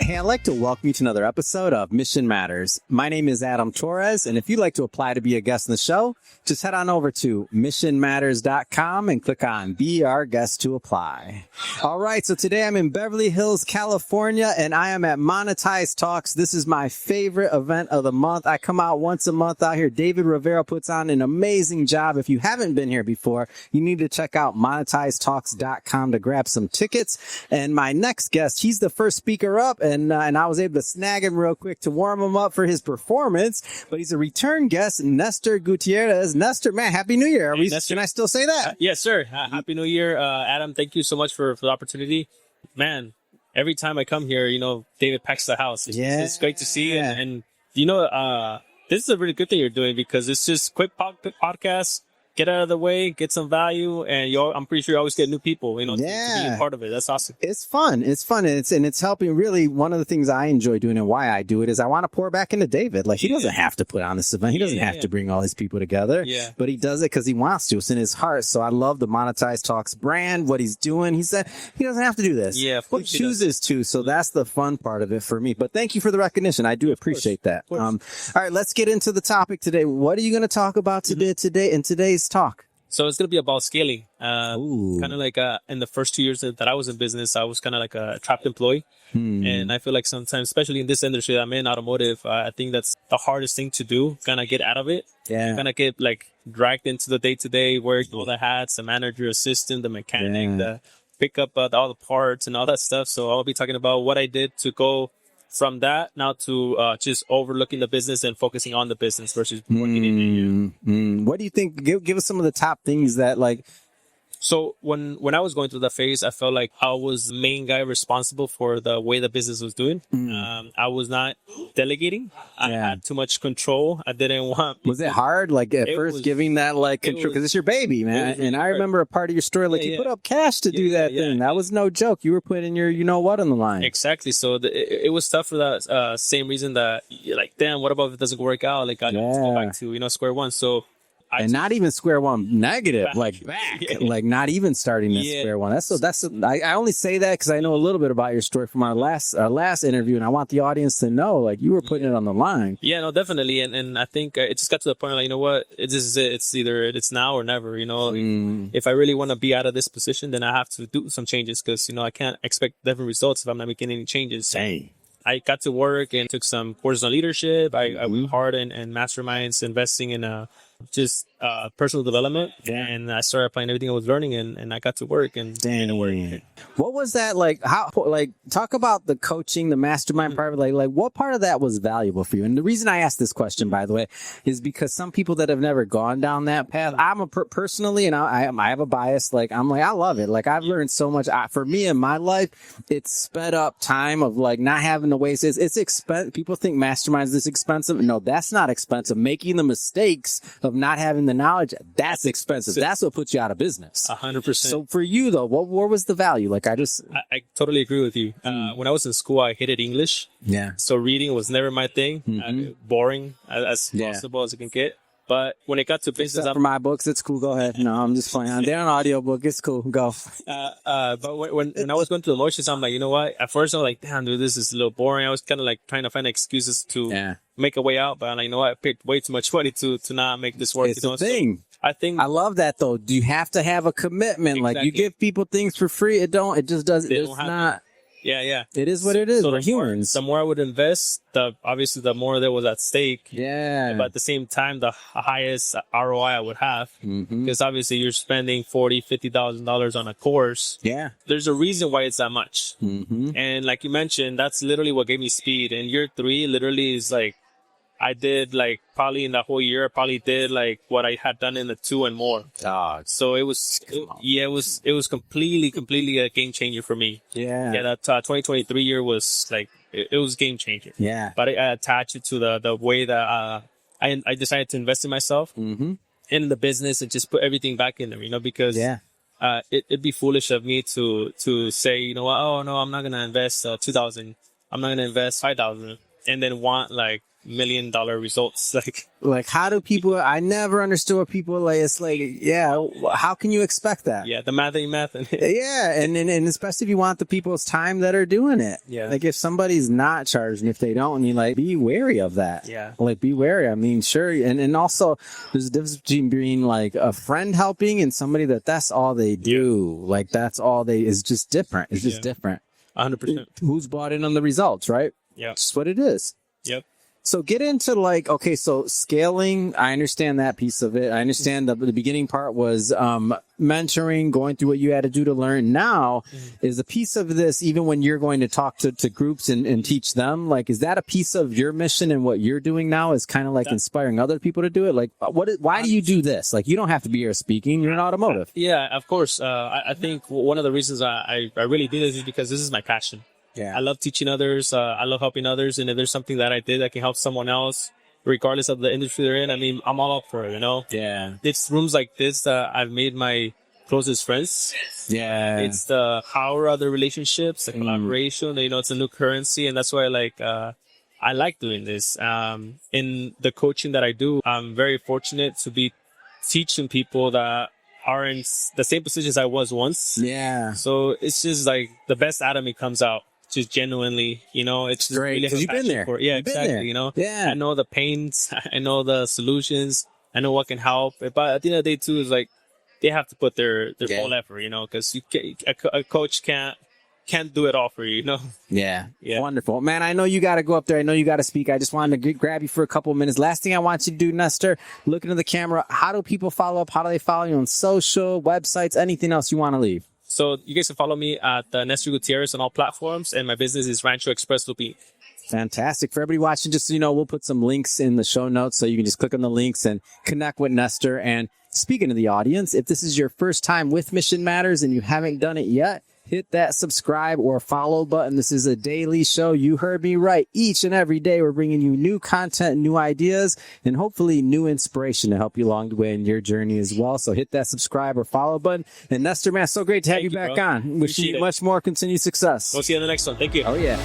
Hey, I'd like to welcome you to another episode of Mission Matters. My name is Adam Torres, and if you'd like to apply to be a guest in the show, just head on over to missionmatters.com and click on Be Our Guest to apply. All right, so today I'm in Beverly Hills, California, and I am at Monetized Talks. This is my favorite event of the month. I come out once a month out here. David Rivera puts on an amazing job. If you haven't been here before, you need to check out monetizedtalks.com to grab some tickets. And my next guest, he's the first speaker up, and I was able to snag him real quick to warm him up for his performance. But he's a return guest, Nestor Gutierrez. Nestor, man, Happy New Year. Can I still say that? Yes, sir. Happy New Year. Adam, thank you so much for the opportunity. Man, every time I come here, David packs the house. It's great to see. Yeah. And this is a really good thing you're doing because it's just quick podcast. Get out of the way, get some value, and I'm pretty sure you always get new people, to be a part of it. That's awesome. It's fun. And it's helping. Really, one of the things I enjoy doing and why I do it is I want to pour back into David. Like, he doesn't have to put on this event. He doesn't have to bring all these people together. Yeah. But he does it because he wants to. It's in his heart. So I love the Monetized Talks brand, what he's doing. He said he doesn't have to do this. Yeah, but chooses to. So that's the fun part of it for me. But thank you for the recognition. I do appreciate that. All right, let's get into the topic today. What are you going to talk about today in today's talk? So it's going to be about scaling. Kind of like in the first 2 years that I was in business, I was kind of like a trapped employee. And I feel like sometimes, especially in this industry that I'm in, automotive, I think that's the hardest thing to do, kind of get out of it. Yeah. Kind of get like dragged into the day-to-day work, all the hats, the manager, assistant, the mechanic, the pick up all the parts and all that stuff. So I'll be talking about what I did to go from that now to just overlooking the business and focusing on the business versus working in it. What do you think? Give us some of the top things that like. So when I was going through that phase, I felt like I was the main guy responsible for the way the business was doing. I was not delegating. I had too much control. I didn't want. Was it hard? Like at first giving that like control because it's your baby, man. And I remember a part of your story, like you put up cash to do that thing. That was no joke. You were putting your, what on the line. Exactly. So it was tough for that same reason that you're like, damn, what about if it doesn't work out? Like I need to go back to, square one. So. Not even square one negative, back. Like not even starting at square one. I only say that because I know a little bit about your story from our last interview, and I want the audience to know, like, you were putting it on the line. Yeah, no, definitely. And I think it just got to the point, like, you know what, this is it. It's either it's now or never, If I really want to be out of this position, then I have to do some changes because, I can't expect different results if I'm not making any changes. Dang. I got to work and took some courses on leadership. I went hard in masterminds, investing in just personal development. And I started applying everything I was learning, and I got to work. And what was that like? How talk about the coaching, the mastermind part of it. Like what part of that was valuable for you? And the reason I asked this question, by the way, is because some people that have never gone down that path, I'm personally, and I have a bias. Like I love it. Like I've learned so much. For me in my life, it's sped up time of like not having to waste. It's expensive. People think masterminds is expensive. No, that's not expensive. Making the mistakes of not having the knowledge, that's expensive. That's what puts you out of business. 100%. So for you though, what was the value? Like I totally agree with you. When I was in school, I hated English. Yeah. So reading was never my thing. Boring as possible as it can get. But when it got to business, for my books, it's cool. Go ahead. No, I'm just playing. They're an audiobook. It's cool. Go. But when I was going through the motions, I'm like, you know what? At first, I was like, damn, dude, this is a little boring. I was kind of like trying to find excuses to make a way out. But I'm like, you know what? I paid way too much money to not make this work. It's a thing. So I love that though. Do you have to have a commitment? Exactly. Like you give people things for free. It just doesn't. It's not. Yeah. It is what it is. So we're humans. The more I would invest, obviously the more there was at stake. Yeah. But at the same time, the highest ROI I would have, because obviously you're spending $40,000-$50,000 on a course. Yeah. There's a reason why it's that much. And like you mentioned, that's literally what gave me speed. And year 3 literally is like, I did like probably in the whole year, I probably did like what I had done in the 2 and more. So it was, it was completely a game changer for me. Yeah. Yeah. That 2023 year was like, it was game changer. Yeah. But I attached it to the way that I decided to invest in myself, in the business, and just put everything back in there, because it'd be foolish of me to say, oh no, I'm not going to invest 2,000. I'm not going to invest 5,000. And then want like million results. Like, how do people, I never understood what people like, it's like, yeah, how can you expect that? Yeah, the math. Yeah, and especially if you want the people's time that are doing it. Yeah. Like, if somebody's not charging, if they don't, you like, be wary of that. Yeah. Like, be wary. I mean, sure. And also, there's a difference between being like a friend helping and somebody that's all they do. Like, that's all it's just different. It's just different. 100%. Who's bought in on the results, right? Yeah. It's what it is. Yep. So get into like, okay, so scaling, I understand that piece of it. I understand the beginning part was mentoring, going through what you had to do to learn. Now is a piece of this, even when you're going to talk to groups and teach them, like, is that a piece of your mission and what you're doing now is kind of like inspiring other people to do it? Like, why do you do this? Like, you don't have to be here speaking. You're in automotive. Yeah, of course. I think one of the reasons I really did this is because this is my passion. Yeah. I love teaching others. I love helping others. And if there's something that I did that can help someone else, regardless of the industry they're in, I mean, I'm all up for it, you know? Yeah. It's rooms like this that I've made my closest friends. Yeah. It's the power of the relationships, the collaboration, you know, it's a new currency. And that's why I like doing this. In the coaching that I do, I'm very fortunate to be teaching people that are in the same positions I was once. Yeah. So it's just like the best out of me comes out. Just genuinely, you know, it's just great really because you've been there. Yeah, You've been exactly. there. You know, Yeah. I know the pains, I know the solutions, I know what can help. But at the end of the day, too, is like they have to put their full effort, you know, because a coach can't do it all for you, you know. Yeah. Wonderful, man. I know you got to go up there. I know you got to speak. I just wanted to grab you for a couple of minutes. Last thing I want you to do, Nestor, look into the camera. How do people follow up? How do they follow you on social, websites, anything else you want to leave? So you guys can follow me at Nestor Gutierrez on all platforms, and my business is Rancho Express Lube. Fantastic. For everybody watching, just so you know, we'll put some links in the show notes so you can just click on the links and connect with Nestor. And speaking to the audience, if this is your first time with Mission Matters and you haven't done it yet, hit that subscribe or follow button. This is a daily show. You heard me right. Each and every day, we're bringing you new content, new ideas, and hopefully new inspiration to help you along the way in your journey as well. So hit that subscribe or follow button. And Nestor, man, so great to have you back on. Wishing you much more continued success. We'll see you in the next one. Thank you. Oh, yeah.